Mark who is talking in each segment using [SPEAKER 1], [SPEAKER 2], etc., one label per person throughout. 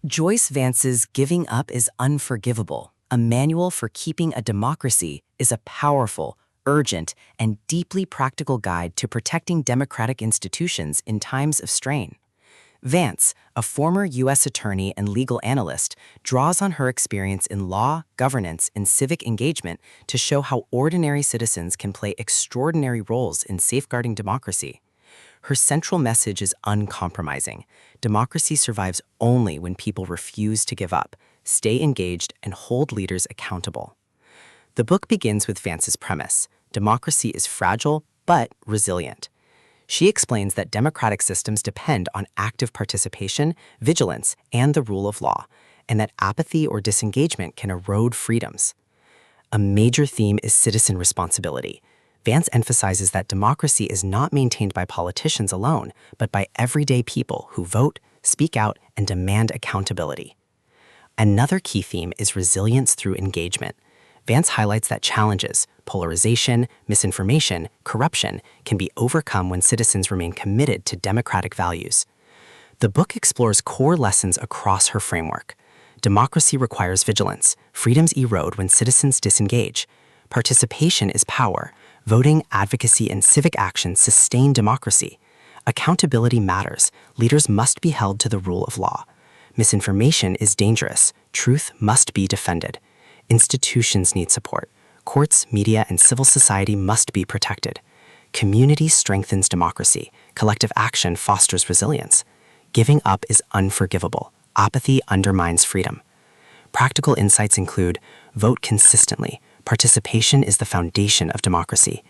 [SPEAKER 1] Joyce Vance's Giving Up Is Unforgivable, a manual for keeping a democracy, is a powerful, urgent, and deeply practical guide to protecting democratic institutions in times of strain. Vance, a former U.S. attorney and legal analyst, draws on her experience in law, governance, and civic engagement to show how ordinary citizens can play extraordinary roles in safeguarding democracy. Her central message is uncompromising. Democracy survives only when people refuse to give up, stay engaged, and hold leaders accountable. The book begins with Vance's premise: democracy is fragile but resilient. She explains that democratic systems depend on active participation, vigilance, and the rule of law, and that apathy or disengagement can erode freedoms. A major theme is citizen responsibility. Vance emphasizes that democracy is not maintained by politicians alone, but by everyday people who vote, speak out, and demand accountability. Another key theme is resilience through engagement. Vance highlights that challenges, polarization, misinformation, corruption, can be overcome when citizens remain committed to democratic values. The book explores core lessons across her framework. Democracy requires vigilance. Freedoms erode when citizens disengage. Participation is power. Voting, advocacy, and civic action sustain democracy. Accountability matters. Leaders must be held to the rule of law. Misinformation is dangerous. Truth must be defended. Institutions need support. Courts, media, and civil society must be protected. Community strengthens democracy. Collective action fosters resilience. Giving up is unforgivable. Apathy undermines freedom. Practical insights include: vote consistently. Participation is the foundation of democracy.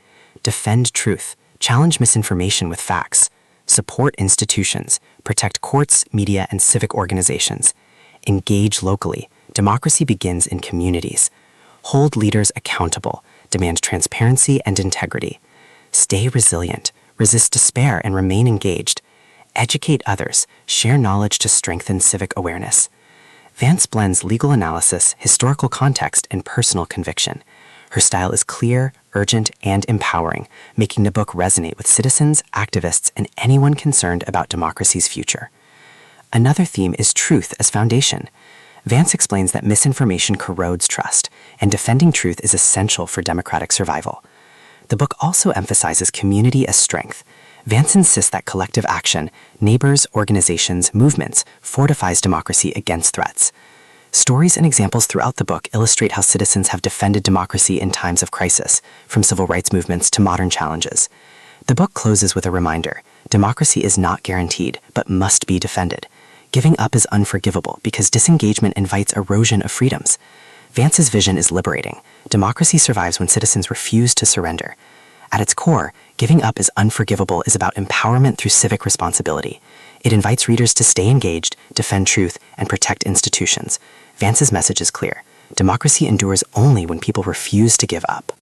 [SPEAKER 1] Defend truth. Challenge misinformation with facts. Support institutions. Protect courts, media, and civic organizations. Engage locally. Democracy begins in communities. Hold leaders accountable. Demand transparency and integrity. Stay resilient. Resist despair and remain engaged. Educate others. Share knowledge to strengthen civic awareness. Vance blends legal analysis, historical context, and personal conviction. Her style is clear, urgent, and empowering, making the book resonate with citizens, activists, and anyone concerned about democracy's future. Another theme is truth as foundation. Vance explains that misinformation corrodes trust, and defending truth is essential for democratic survival. The book also emphasizes community as strength. Vance insists that collective action, neighbors, organizations, movements, fortifies democracy against threats. Stories and examples throughout the book illustrate how citizens have defended democracy in times of crisis, from civil rights movements to modern challenges. The book closes with a reminder: democracy is not guaranteed, but must be defended. Giving up is unforgivable because disengagement invites erosion of freedoms. Vance's vision is liberating. Democracy survives when citizens refuse to surrender. At its core, Giving Up Is Unforgivable is about empowerment through civic responsibility. It invites readers to stay engaged, defend truth, and protect institutions. Vance's message is clear: democracy endures only when people refuse to give up.